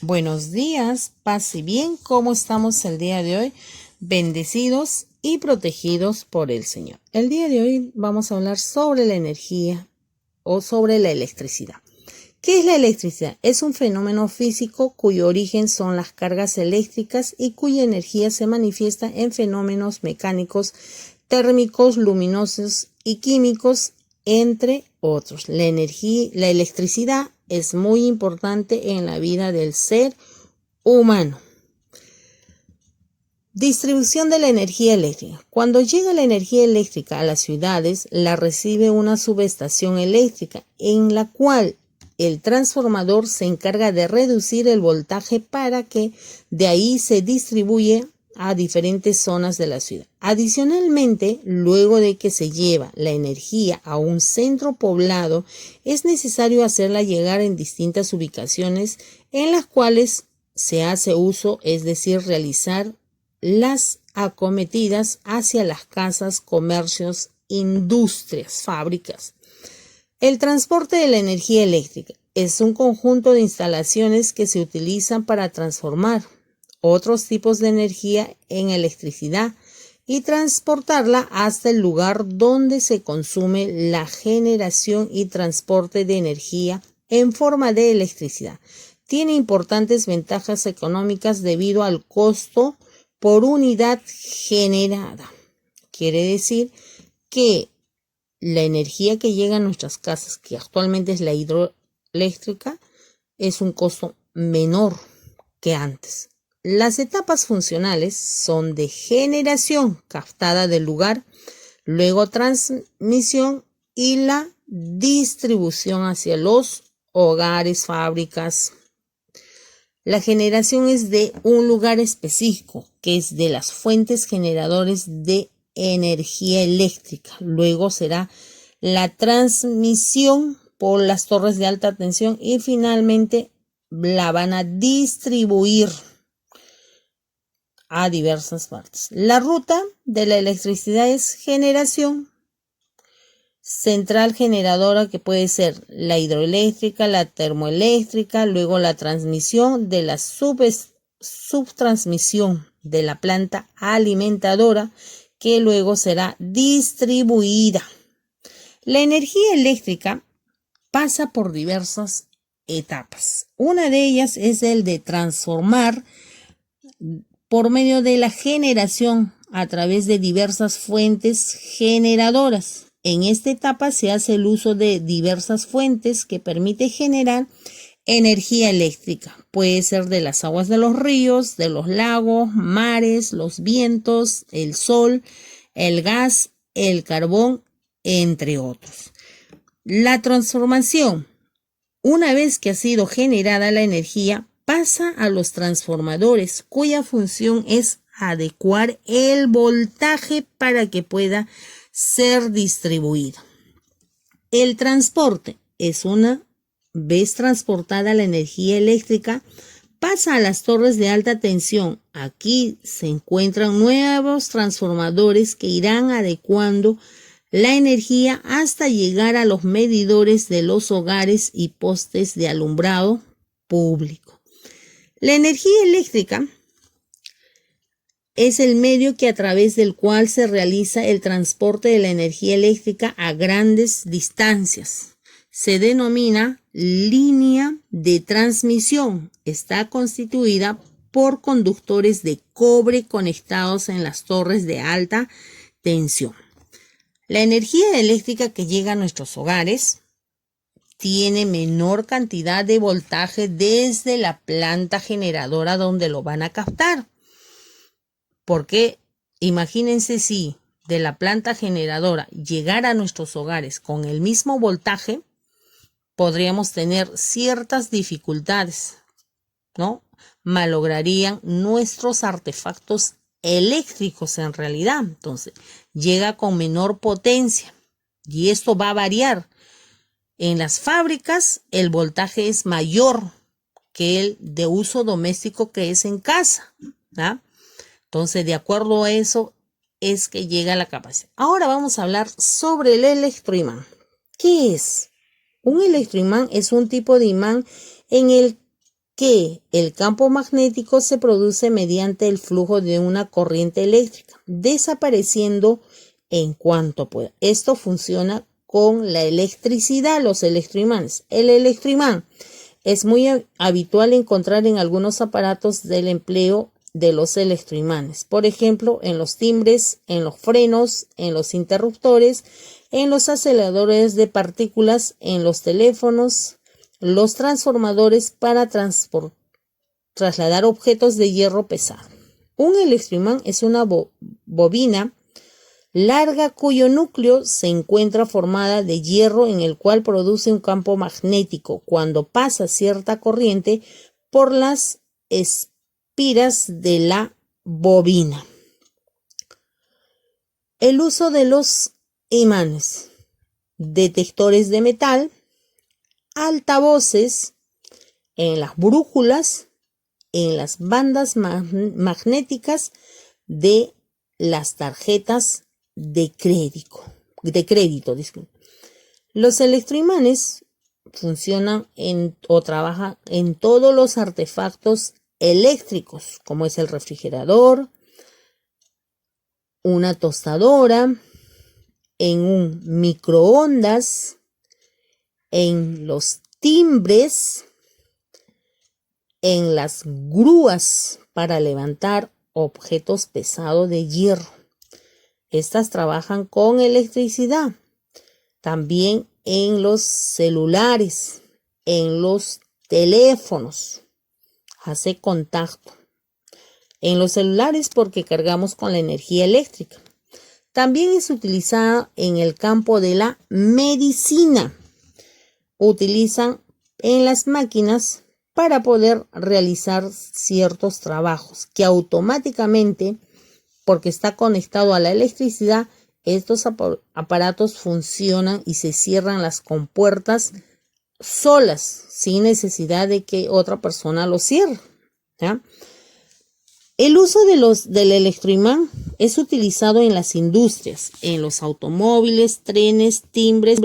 Buenos días, paz y bien, ¿cómo estamos el día de hoy? Bendecidos y protegidos por el Señor. El día de hoy vamos a hablar sobre la energía o sobre la electricidad. ¿Qué es la electricidad? Es un fenómeno físico cuyo origen son las cargas eléctricas y cuya energía se manifiesta en fenómenos mecánicos, térmicos, luminosos y químicos, entre otros. La electricidad es muy importante en la vida del ser humano. Distribución de la energía eléctrica. Cuando llega la energía eléctrica a las ciudades, la recibe una subestación eléctrica en la cual el transformador se encarga de reducir el voltaje para que de ahí se distribuya a diferentes zonas de la ciudad. Adicionalmente, luego de que se lleva la energía a un centro poblado, es necesario hacerla llegar en distintas ubicaciones en las cuales se hace uso, es decir, realizar las acometidas hacia las casas, comercios, industrias, fábricas. El transporte de la energía eléctrica es un conjunto de instalaciones que se utilizan para transformar otros tipos de energía en electricidad y transportarla hasta el lugar donde se consume la generación y transporte de energía en forma de electricidad. Tiene importantes ventajas económicas debido al costo por unidad generada. Quiere decir que la energía que llega a nuestras casas, que actualmente es la hidroeléctrica, es un costo menor que antes. Las etapas funcionales son de generación captada del lugar, luego transmisión y la distribución hacia los hogares, fábricas. La generación es de un lugar específico, que es de las fuentes generadores de energía eléctrica. Luego será la transmisión por las torres de alta tensión y finalmente la van a distribuir a diversas partes. La ruta de la electricidad es generación, central generadora, que puede ser la hidroeléctrica, la termoeléctrica, luego la transmisión de la subtransmisión de la planta alimentadora, que luego será distribuida. La energía eléctrica pasa por diversas etapas. Una de ellas es el de transformar por medio de la generación a través de diversas fuentes generadoras. En esta etapa se hace el uso de diversas fuentes que permite generar energía eléctrica. Puede ser de las aguas de los ríos, de los lagos, mares, los vientos, el sol, el gas, el carbón, entre otros. La transformación. Una vez que ha sido generada la energía, pasa a los transformadores, cuya función es adecuar el voltaje para que pueda ser distribuido. El transporte es una vez transportada la energía eléctrica, pasa a las torres de alta tensión. Aquí se encuentran nuevos transformadores que irán adecuando la energía hasta llegar a los medidores de los hogares y postes de alumbrado público. La energía eléctrica es el medio a través del cual se realiza el transporte de la energía eléctrica a grandes distancias. Se denomina línea de transmisión. Está constituida por conductores de cobre conectados en las torres de alta tensión. La energía eléctrica que llega a nuestros hogares tiene menor cantidad de voltaje desde la planta generadora donde lo van a captar. Porque imagínense si de la planta generadora llegara a nuestros hogares con el mismo voltaje, podríamos tener ciertas dificultades, ¿no? Malograrían nuestros artefactos eléctricos en realidad. Entonces, llega con menor potencia y esto va a variar. En las fábricas el voltaje es mayor que el de uso doméstico que es en casa, ¿no? Entonces, de acuerdo a eso es que llega la capacidad. Ahora vamos a hablar sobre el electroimán. ¿Qué es? Un electroimán es un tipo de imán en el que el campo magnético se produce mediante el flujo de una corriente eléctrica, desapareciendo en cuanto pueda. Esto funciona con la electricidad, los electroimanes. El electroimán es muy habitual encontrar en algunos aparatos del empleo de los electroimanes, por ejemplo, en los timbres, en los frenos, en los interruptores, en los aceleradores de partículas, en los teléfonos, los transformadores para trasladar objetos de hierro pesado. Un electroimán es una bobina larga cuyo núcleo se encuentra formada de hierro en el cual produce un campo magnético cuando pasa cierta corriente por las espiras de la bobina. El uso de los imanes, detectores de metal, altavoces, en las brújulas, en las bandas magnéticas de las tarjetas de crédito. Los electroimanes funcionan o trabajan en todos los artefactos eléctricos, como es el refrigerador, una tostadora, en un microondas, en los timbres, en las grúas para levantar objetos pesados de hierro. Estas trabajan con electricidad. También en los celulares, en los teléfonos, hace contacto. En los celulares porque cargamos con la energía eléctrica. También es utilizada en el campo de la medicina. Utilizan en las máquinas para poder realizar ciertos trabajos que automáticamente, porque está conectado a la electricidad, estos aparatos funcionan y se cierran las compuertas solas, sin necesidad de que otra persona los cierre, ¿ya? El uso del electroimán es utilizado en las industrias, en los automóviles, trenes, timbres,